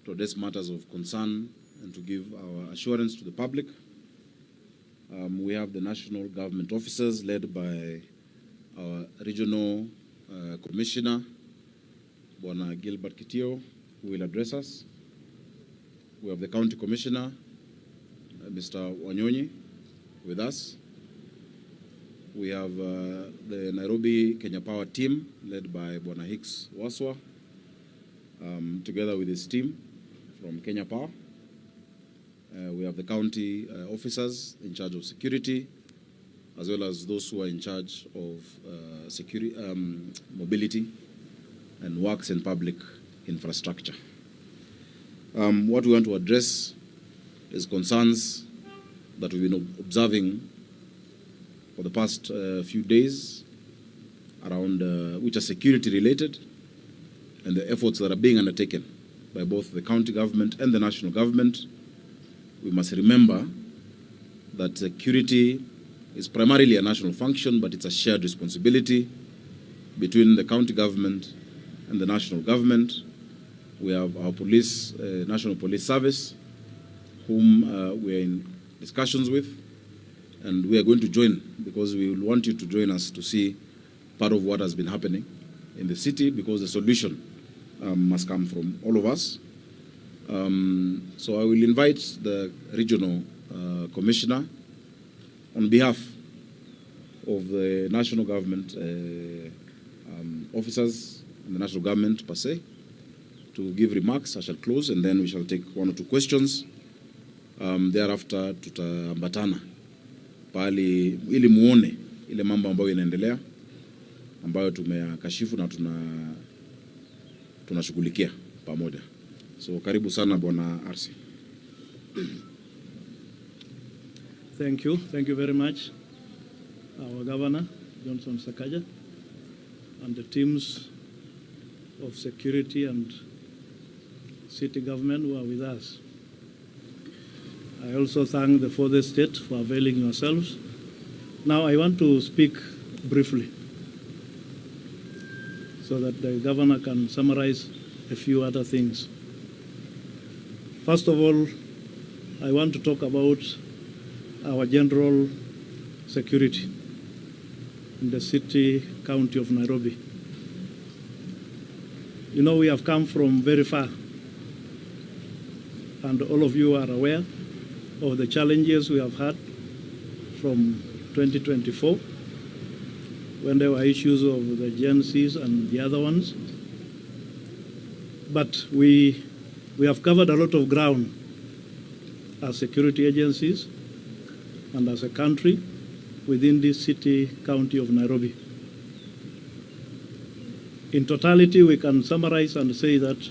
to address matters of concern and to give our assurance to the public. We have the national government officers led by our regional commissioner, Bwana Gilbert Kitio, who will address us. We have the county commissioner, Mr. Wanyonyi, with us. We have the Nairobi Kenya Power team led by Bwana Hicks Waswa, together with his team from Kenya Power. We have the county officers in charge of security, as well as those who are in charge of security, mobility and works and public infrastructure. What we want to address is concerns that we've been observing for the past few days around which are security related, and the efforts that are being undertaken by both the county government and the national government. We must remember that security is primarily a national function, but it's a shared responsibility between the county government and the national government. We have our police, National Police Service, whom we are in discussions with, and we are going to join because we will want you to join us to see part of what has been happening in the city, because the solution must come from all of us. So I will invite the regional commissioner on behalf of the national government officers and the national government per se to give remarks. I shall close and then we shall take one or two questions. Thereafter tutaambatana pali ili muone ile mambo ambayo inaendelea ambayo tumeyakashifu na tunashughulikia pamoja. So karibu sana Bwana RC. Thank you very much, our Governor Johnson Sakaja, and the teams of security and city government who are with us. I also thank the Fourth Estate for availing yourselves. Now I want to speak briefly so that the Governor can summarize a few other things. First of all, I want to talk about our general security in the city, county of Nairobi. You know, we have come from very far, and all of you are aware of the challenges we have had from 2024, when there were issues of the GNCs and the other ones. But we have covered a lot of ground as security agencies and as a country within this city, county of Nairobi. In totality, we can summarize and say that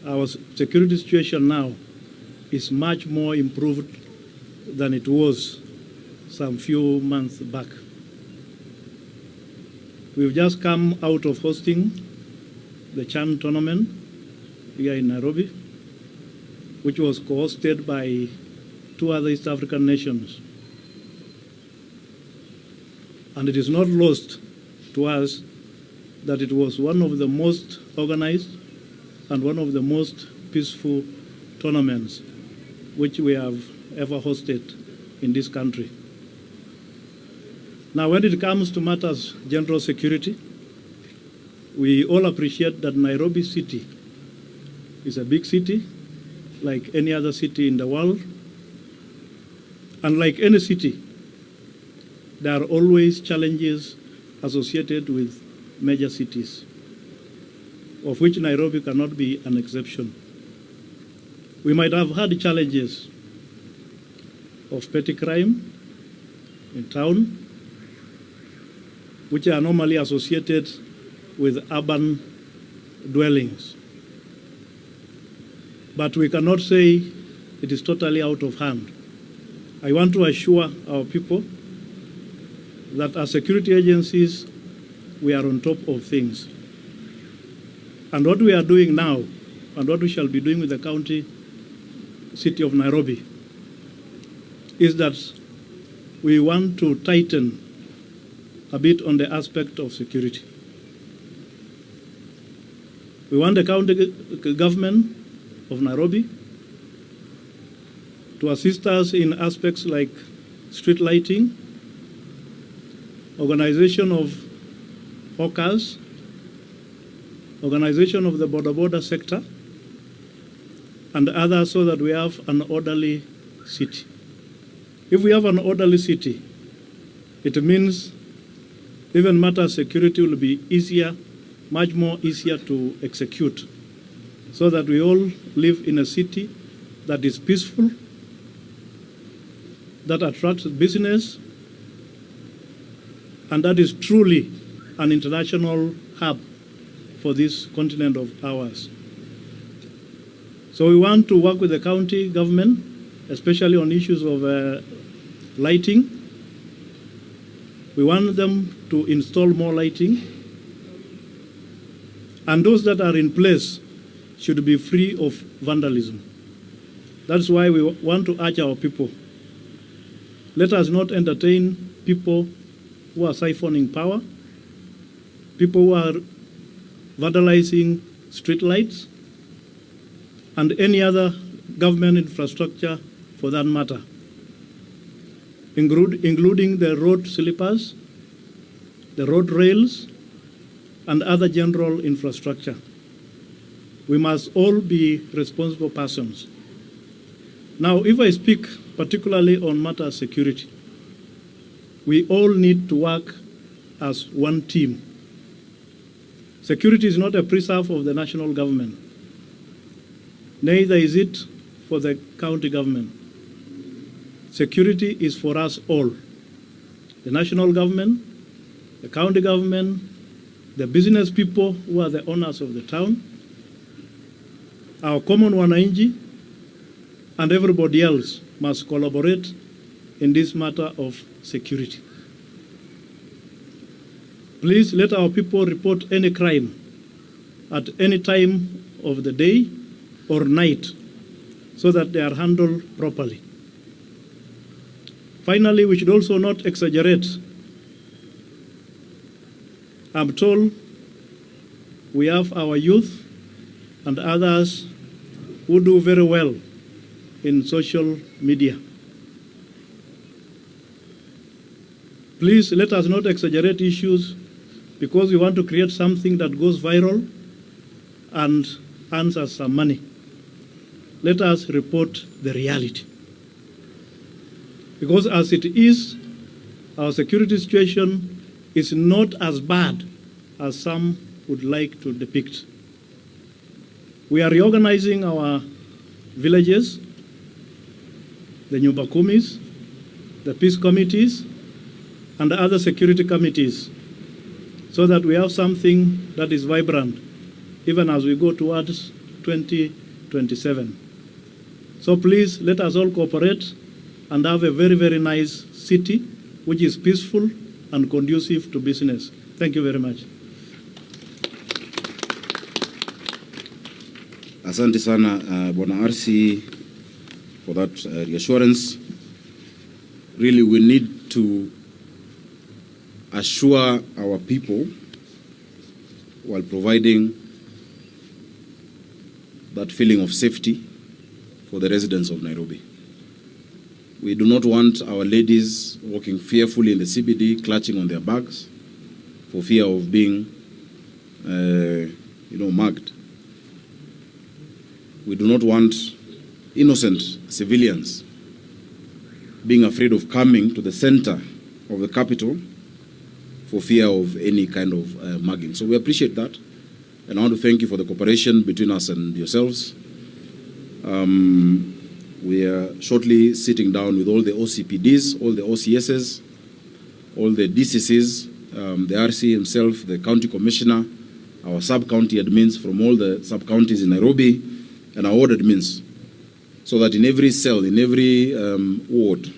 our security situation now is much more improved than it was some few months back. We've just come out of hosting the CHAN tournament here in Nairobi, which was co-hosted by 2 other East African nations. And it is not lost to us that it was one of the most organized and one of the most peaceful tournaments which we have ever hosted in this country. Now, when it comes to matters general security, we all appreciate that Nairobi city is a big city, like any other city in the world. And like any city, there are always challenges associated with major cities, of which Nairobi cannot be an exception. We might have had challenges of petty crime in town, which are normally associated with urban dwellings. But we cannot say it is totally out of hand. I want to assure our people that as security agencies, we are on top of things. And what we are doing now, and what we shall be doing with the county city of Nairobi, is that we want to tighten a bit on the aspect of security. We want the county government of Nairobi to assist us in aspects like street lighting, organization of hawkers, organization of the border sector, and others, so that we have an orderly city. If we have an orderly city, it means even matter security will be easier, much more easier to execute, so that we all live in a city that is peaceful, that attracts business, and that is truly an international hub for this continent of ours. So we want to work with the county government, especially on issues of lighting. We want them to install more lighting, and those that are in place should be free of vandalism. That's why we want to urge our people. Let us not entertain people who are siphoning power, people who are vandalizing streetlights, and any other government infrastructure for that matter, including the road sleepers, the road rails, and other general infrastructure. We must all be responsible persons. Now, if I speak particularly on matter security, we all need to work as one team. Security is not a preserve of the national government. Neither is it for the county government. Security is for us all. The national government, the county government, the business people who are the owners of the town, our common wananchi, and everybody else must collaborate in this matter of security. Please let our people report any crime at any time of the day or night so that they are handled properly. Finally, we should also not exaggerate. I'm told we have our youth and others who do very well in social media. Please let us not exaggerate issues because we want to create something that goes viral and earns us some money. Let us report the reality. Because as it is, our security situation is not as bad as some would like to depict. We are reorganizing our villages, the Nyumba Kumis, the peace committees, and the other security committees, so that we have something that is vibrant, even as we go towards 2027. So please, let us all cooperate and have a very, very nice city, which is peaceful and conducive to business. Thank you very much. Asante sana Bwana RC for that reassurance. Really, we need to assure our people while providing that feeling of safety for the residents of Nairobi. We do not want our ladies walking fearfully in the CBD, clutching on their bags for fear of being, mugged. We do not want innocent civilians being afraid of coming to the center of the capital for fear of any kind of mugging. So we appreciate that, and I want to thank you for the cooperation between us and yourselves. We are shortly sitting down with all the OCPDs, all the OCSs, all the DCCs, the RC himself, the county commissioner, our sub-county admins from all the sub-counties in Nairobi, and our ward admins, so that in every cell, in every ward,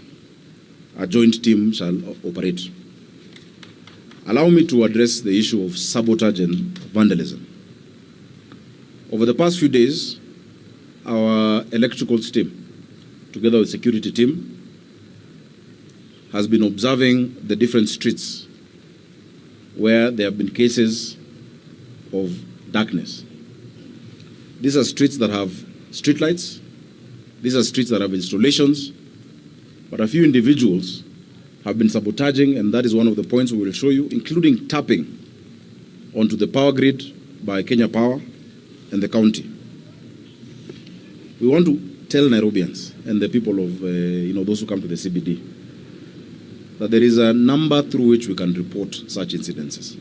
a joint team shall operate. Allow me to address the issue of sabotage and vandalism. Over the past few days, our electrical team, together with security team, has been observing the different streets where there have been cases of darkness. These are streets that have streetlights. These are streets that have installations, but a few individuals have been sabotaging, and that is one of the points we will show you, including tapping onto the power grid by Kenya Power and the county. We want to tell Nairobians and the people of, those who come to the CBD, that there is a number through which we can report such incidences.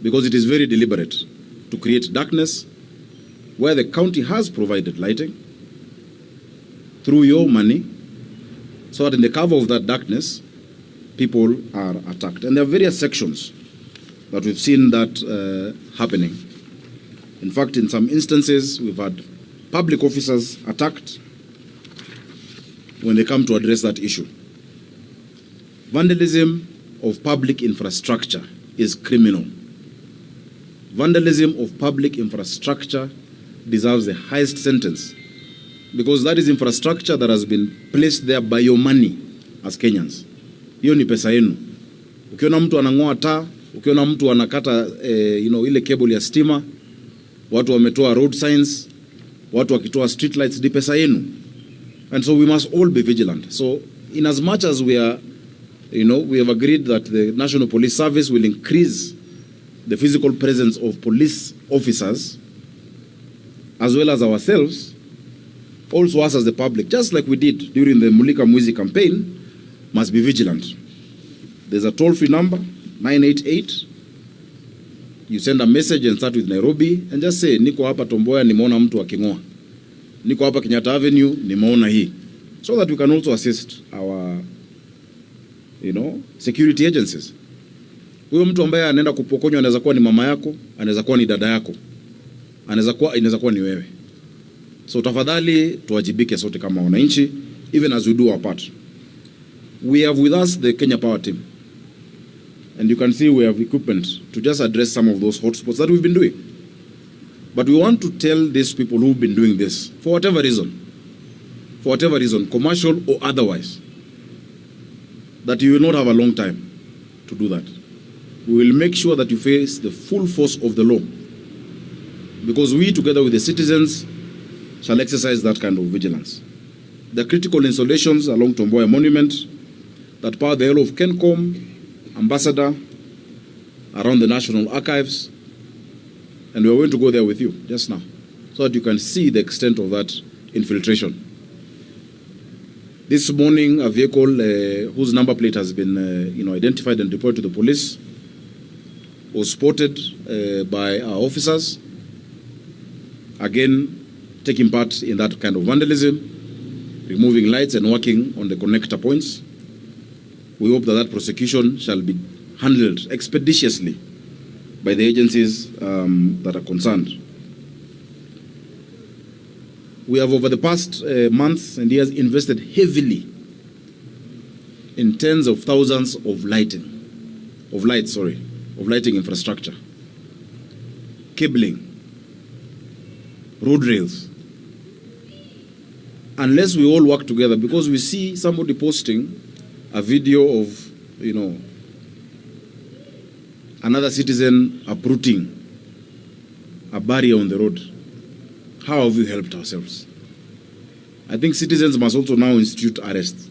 Because it is very deliberate to create darkness where the county has provided lighting through your money, so that in the cover of that darkness, people are attacked. And there are various sections that we've seen that happening. In fact, in some instances, we've had public officers attacked when they come to address that issue. Vandalism of public infrastructure is criminal. Vandalism of public infrastructure deserves the highest sentence, because that is infrastructure that has been placed there by your money as Kenyans. Hiyo ni pesa yenu. Ukiona mtu anang'oa taa, ukiona mtu anakata ile cable ya stima, watu wametoa road signs, watu wakitoa street lights, ni pesa yenu. And so we must all be vigilant. So in as much as we are, we have agreed that the National Police Service will increase the physical presence of police officers, as well as ourselves, also us as the public, just like we did during the Mulika Mwizi campaign, must be vigilant. There's a toll-free number, 988. You send a message and start with Nairobi and just say, niko hapa Tomboya, nimeona mtu aking'oa. Niko hapa Kenyatta Avenue, nimeona hii. So that we can also assist our, security agencies. Huyo mtu ambaye anaenda kupokonywa anaweza kuwa ni mama yako, anaweza kuwa ni dada yako, inaweza kuwa ni wewe. So tafadhali tuwajibike sote kama wananchi, even as we do our part. We have with us the Kenya Power team. And you can see we have equipment to just address some of those hotspots that we've been doing. But we want to tell these people who've been doing this, for whatever reason, commercial or otherwise, that you will not have a long time to do that. We will make sure that you face the full force of the law, because we, together with the citizens, shall exercise that kind of vigilance. The critical installations along Tomboya Monument that power the whole of Kencom, Ambassador, around the National Archives, and we're going to go there with you just now, so that you can see the extent of that infiltration. This morning, a vehicle whose number plate has been identified and reported to the police was spotted by our officers, again taking part in that kind of vandalism, removing lights and working on the connector points. We hope that that prosecution shall be handled expeditiously by the agencies that are concerned. We have, over the past months and years, invested heavily in tens of thousands of lighting infrastructure, cabling, road rails. Unless we all work together, because we see somebody posting a video of, another citizen uprooting a barrier on the road. How have we helped ourselves? I think citizens must also now institute arrests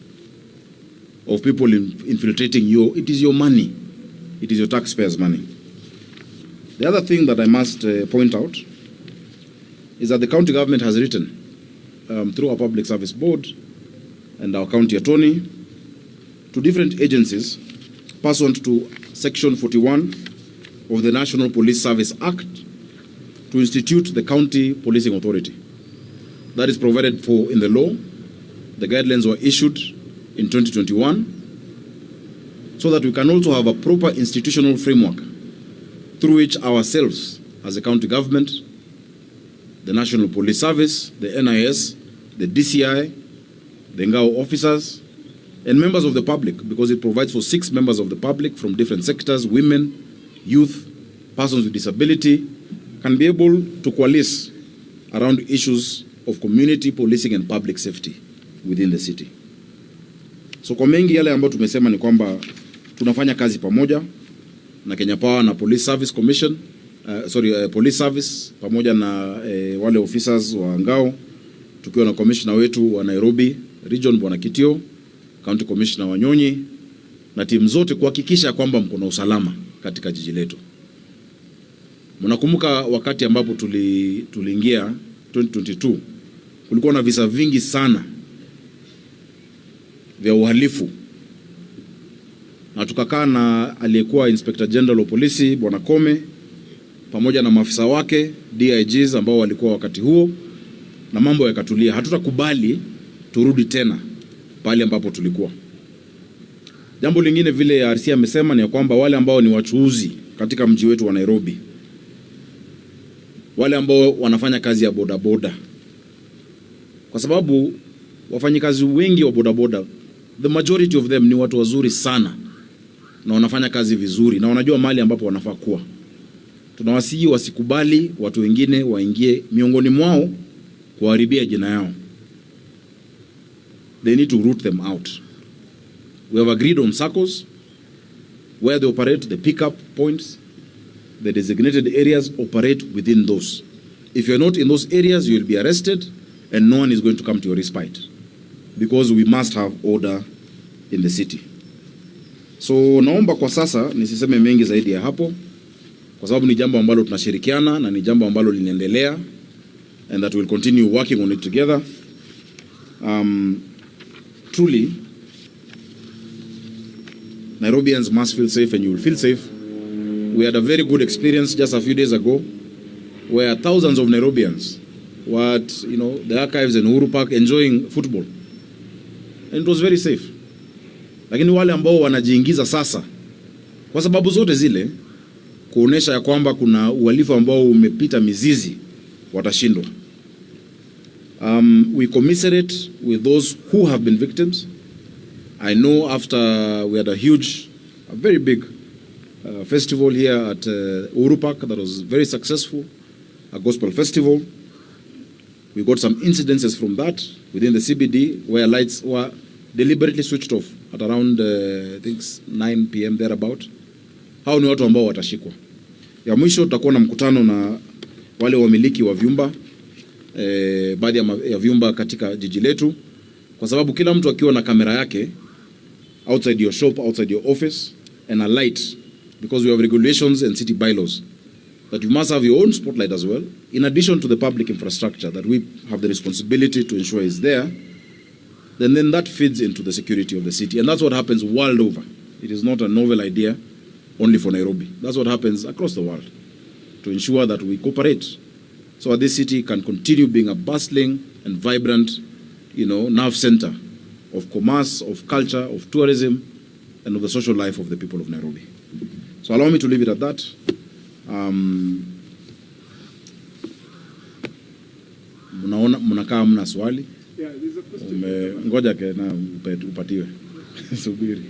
of people infiltrating it is your money. It is your taxpayers' money. The other thing that I must point out is that the county government has written through our Public Service Board and our county attorney to different agencies pursuant to Section 41 of the National Police Service Act to institute the County Policing Authority. That is provided for in the law. The guidelines were issued in 2021 so that we can also have a proper institutional framework through which ourselves as a county government, the National Police Service, the NIS, the DCI, the Ngao officers, and members of the public, because it provides for 6 members of the public from different sectors, women, youth, persons with disability, can be able to coalesce around issues of community policing and public safety within the city. So kwa mengi yale ambayo tumesema ni kwamba tunafanya kazi pamoja na Kenya Power na Police Service Commission, Police Service pamoja na wale officers wa Ngao tukiwa na commissioner wetu wa Nairobi region Bwana Kitio, county commissioner wa Nyonyi na timu zote kuhakikisha kwamba mko na usalama katika jiji letu. Mnakumbuka wakati ambapo tuliingia 2022 kulikuwa na visa vingi sana vya uhalifu, na tukakaa na aliyekuwa Inspector General wa polisi Bwana Kome pamoja na maafisa wake DIGs ambao walikuwa wakati huo, na mambo yakatulia. Hatutakubali turudi tena pale ambapo tulikuwa. Jambo lingine vile RC amesema ni kwamba wale ambao ni wachuuzi katika mji wetu wa Nairobi, wale ambao wanafanya kazi ya bodaboda, kwa sababu wafanyikazi wengi wa bodaboda, the majority of them ni watu wazuri sana na wanafanya kazi vizuri na wanajua mahali ambapo wanafaa kuwa. Tunawasihi wasikubali watu wengine waingie miongoni mwao kuharibia jina yao. They need to root them out. We have agreed on circles where they operate, the pickup points, the designated areas, operate within those. If you're not in those areas, you will be arrested and no one is going to come to your respite, because we must have order in the city. So naomba kwa sasa nisiseme mengi zaidi ya hapo, kwa sababu ni jambo ambalo tunashirikiana na ni jambo ambalo linaendelea, and that we'll continue working on it together. Truly, Nairobians must feel safe and you will feel safe. We had a very good experience just a few days ago where thousands of Nairobians were at, the archives in Uhuru Park enjoying football. And it was very safe. Lakini wale ambao wanajiingiza sasa kwa sababu zote zile kuonesha ya kwamba kuna uhalifu ambao umepita mizizi watashindwa. We commiserate with those who have been victims. I know after we had a very big festival here at Uhuru Park that was very successful, a gospel festival. We got some incidences from that within the CBD where lights were deliberately switched off at around I think 9 p.m. thereabout. Hao ni watu ambao watashikwa. Ya mwisho tutakuwa na mkutano na wale wamiliki wa vyumba, baadhi ya vyumba katika jiji letu, kwa sababu kila mtu akiwa na kamera yake outside your shop, outside your office, and a light, because we have regulations and city bylaws that you must have your own spotlight as well, in addition to the public infrastructure that we have the responsibility to ensure is there. Then that feeds into the security of the city, and that's what happens world over. It is not a novel idea only for Nairobi. That's what happens across the world, to ensure that we cooperate so that this city can continue being a bustling and vibrant, nerve center of commerce, of culture, of tourism, and of the social life of the people of Nairobi. So allow me to leave it at that. Mnakaa mna swali? Yeah, there's a question. Ngoja na upatiwe. Subiri.